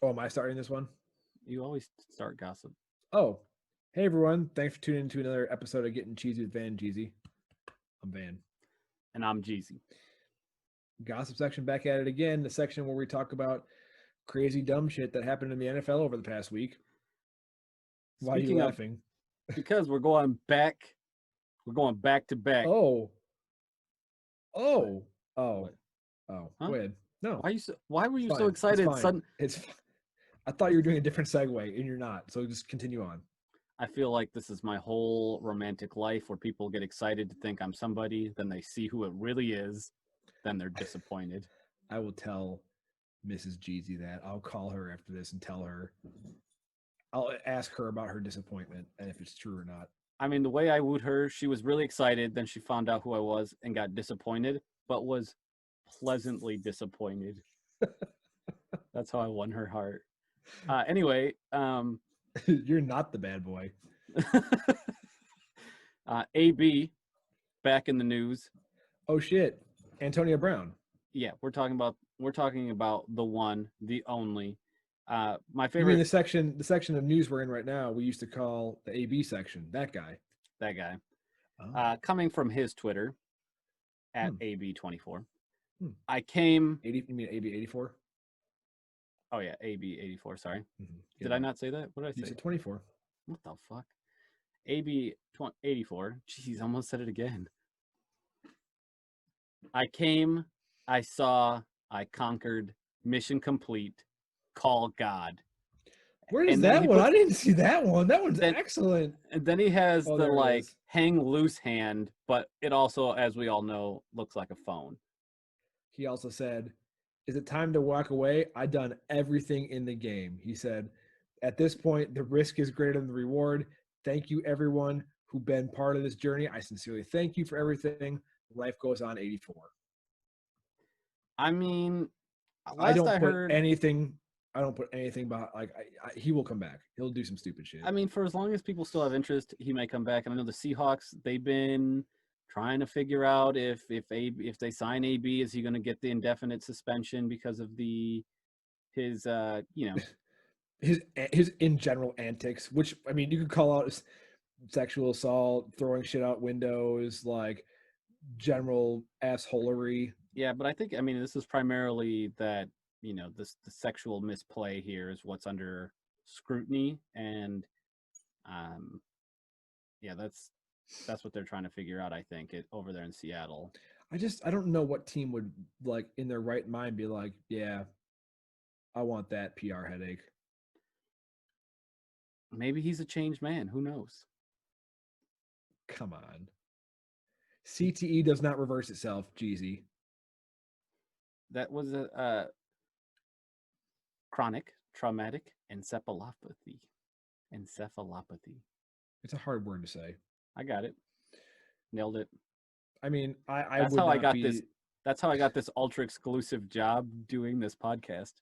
Oh, am I starting this one? You always start gossip. Oh, hey everyone! Thanks for tuning in to another episode of Getting Cheesy with Van Cheesy. I'm Van. And I'm Jeezy. Gossip section back at it again. The section where we talk about crazy dumb shit that happened in the NFL over the past week. Why are you Speaking of, laughing? because we're going back to back. Oh, What? oh, oh, What? oh. Huh? Go ahead. No, Why were it's you so fine. It's excited? fine. Sudden. I thought you were doing a different segue, and you're not. So just continue on. I feel like this is my whole romantic life where people get excited to think I'm somebody, then they see who it really is, then they're disappointed. I will tell Mrs. Jeezy that. I'll call her after this and tell her. I'll ask her about her disappointment and if it's true or not. I mean, the way I wooed her, she was really excited, then she found out who I was and got disappointed, but was pleasantly disappointed. That's how I won her heart. Anyway, You're not the bad boy. AB back in the news. Oh shit, Antonio Brown. Yeah, we're talking about the one, the only. My You mean favorite, the section of news we're in right now? We used to call the AB section. That guy. that guy. Oh, Coming from his Twitter at hmm, AB24. hmm. I came. 80. You mean AB 84? Oh yeah, AB84. Sorry, Mm-hmm. did Getting I old. not say that? What did I You say? said 24. What the fuck? AB84. Jeez, almost said it again. I came. I saw. I conquered. Mission complete. Call God. Where's And then that he one? puts I didn't see that one. That one's then excellent. and then he has Oh, the there it like is. hang loose hand, but it also, as we all know, looks like a phone. He also said, "Is it time to walk away? I done everything in the game." He said, "At this point, the risk is greater than the reward. Thank you, everyone who been part of this journey. I sincerely thank you for everything. Life goes on." 84. I mean, I last don't I put heard, anything. I don't put anything about like he will come back. He'll do some stupid shit. I mean, for as long as people still have interest, he may come back. And I know the Seahawks, they've been trying to figure out if they sign AB, is he going to get the indefinite suspension because of the his His in general antics, which I mean, you could call out sexual assault, throwing shit out windows, like general assholery. yeah. But I mean this is primarily that this the sexual misplay here is what's under scrutiny, and um yeah, that's what they're trying to figure out. I think over there in Seattle. I don't know what team would like in their right mind be like, yeah, I want that PR headache. Maybe he's a changed man. Who knows? Come on. CTE does not reverse itself, Jeezy. That was a chronic traumatic encephalopathy. Encephalopathy. It's a hard word to say. I got it. Nailed it. I mean, I That's would how I not got this. be That's how I got this ultra exclusive job doing this podcast,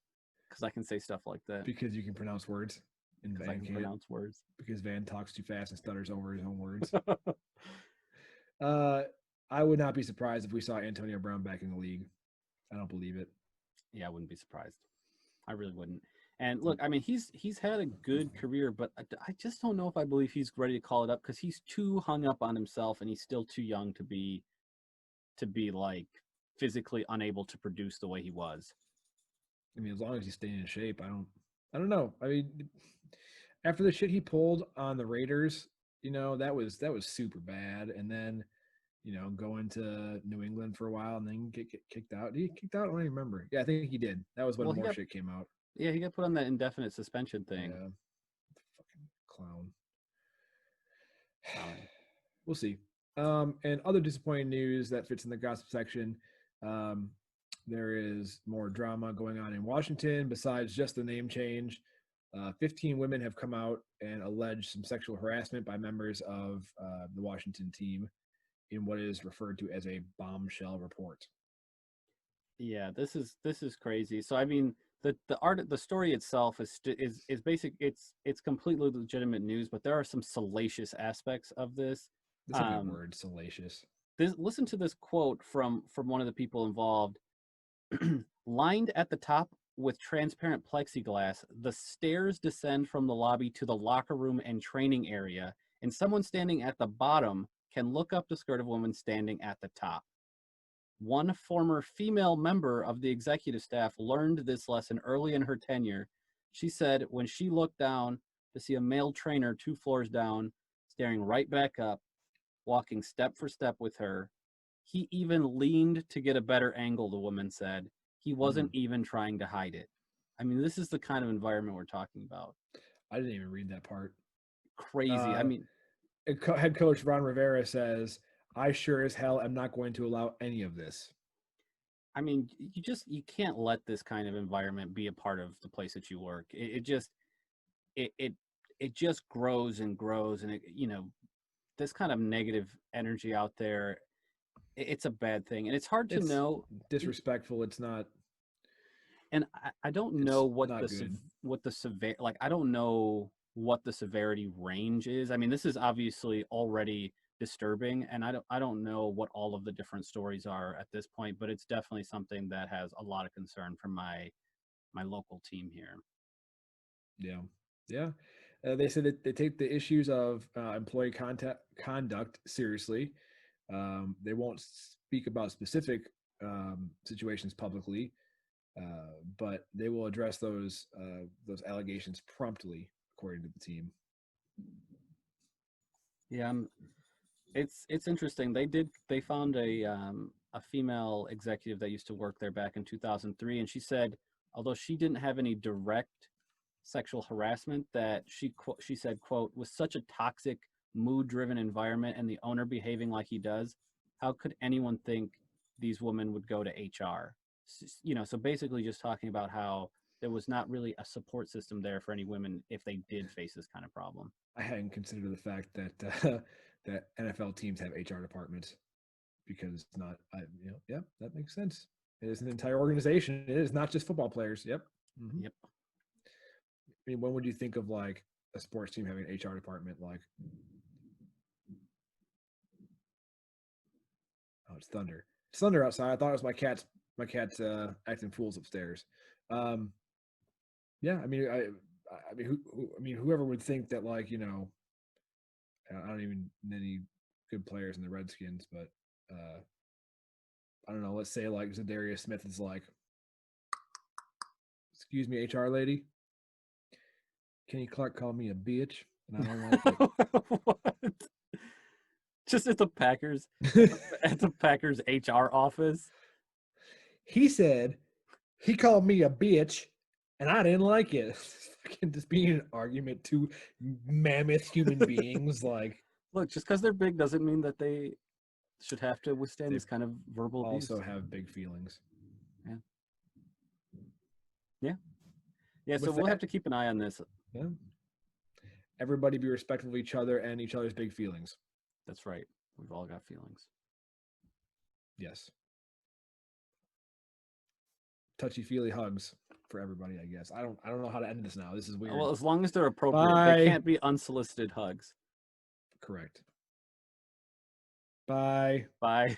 because I can say stuff like that. because you can pronounce words and Because I Van can can't pronounce words. because Van talks too fast and stutters over his own words. Uh, I would not be surprised if we saw Antonio Brown back in the league. I don't believe it. Yeah, I wouldn't be surprised. I really wouldn't. And look, I mean, he's had a good career, but I just don't know if I believe he's ready to call it up, because he's too hung up on himself, and he's still too young to be like physically unable to produce the way he was. I mean, as long as he's staying in shape, I don't know. I mean, after the shit he pulled on the Raiders, that was super bad. And then, going to New England for a while and then get kicked out. Did he get kicked out? I don't even remember. Yeah, I think he did. That was when Well, more shit came out. he got put on that indefinite suspension thing. Yeah, fucking clown. Clown. We'll see. And other disappointing news that fits in the gossip section. Um, there is more drama going on in Washington besides just the name change. 15 women have come out and alleged some sexual harassment by members of the Washington team in what is referred to as a bombshell report. Yeah, this is crazy. So I mean, the story itself is basic. It's completely legitimate news, but there are some salacious aspects of this. That's a big Um, word, salacious. listen to this quote from one of the people involved. Lined at the top with transparent plexiglass. The stairs descend from the lobby to the locker room and training area, and someone standing at the bottom can look up the skirt of a woman standing at the top. One former female member of the executive staff learned this lesson early in her tenure. She said when she looked down to see a male trainer 2 floors down, staring right back up, walking step for step with her, he even leaned to get a better angle, the woman said. He wasn't even trying to hide it. I mean, this is the kind of environment we're talking about. I didn't even read that part. Crazy. I mean, Head coach Ron Rivera says, "I sure as hell am not going to allow any of this." you can't let this kind of environment be a part of the place that you work. It it just grows and grows, and this kind of negative energy out there, it's a bad thing, and it's hard to It's know. disrespectful. It's not. And I don't It's know what not good. the severe, like, I don't know what the severity range is. I mean, this is obviously already disturbing, and I don't know what all of the different stories are at this point, but it's definitely something that has a lot of concern from my local team here. Yeah, yeah. They said that they take the issues of employee conduct seriously. They won't speak about specific situations publicly, but they will address those allegations promptly, according to the team. Yeah, it's interesting. They found a female executive that used to work there back in 2003, and she said although she didn't have any direct sexual harassment, that she said, quote, with such a toxic, mood driven environment and the owner behaving like he does, how could anyone think these women would go to HR? So basically just talking about how there was not really a support system there for any women if they did face this kind of problem. I hadn't considered the fact that that NFL teams have HR departments because it's not. Yeah, that makes sense. It is an entire organization. It is not just football players. Yep. Mm-hmm. Yep. I mean, when would you think of like a sports team having an HR department? Like, oh, it's thunder. It's thunder outside. I thought it was my cat's acting fools upstairs. Um, yeah, I mean, whoever would think that, like, I don't even know any good players in the Redskins, but I don't know. Let's say like Zadarius Smith is like, "Excuse me, HR lady, Kenny Clark called me a bitch, and I don't like it." What? Just at the Packers, at the Packers HR office. He said he called me a bitch, and I didn't like it. Just being an argument to mammoth human beings, like, look, just because they're big doesn't mean that they should have to withstand this kind of verbal abuse. Also have big feelings. Yeah. Yeah. Yeah. So we'll have to keep an eye on this. Yeah. Everybody be respectful of each other and each other's big feelings. That's right. We've all got feelings. Yes. Touchy-feely hugs for everybody, I guess. I don't know how to end this now. This is weird. Well, as long as they're appropriate. Bye. They can't be unsolicited hugs. Correct. Bye. Bye.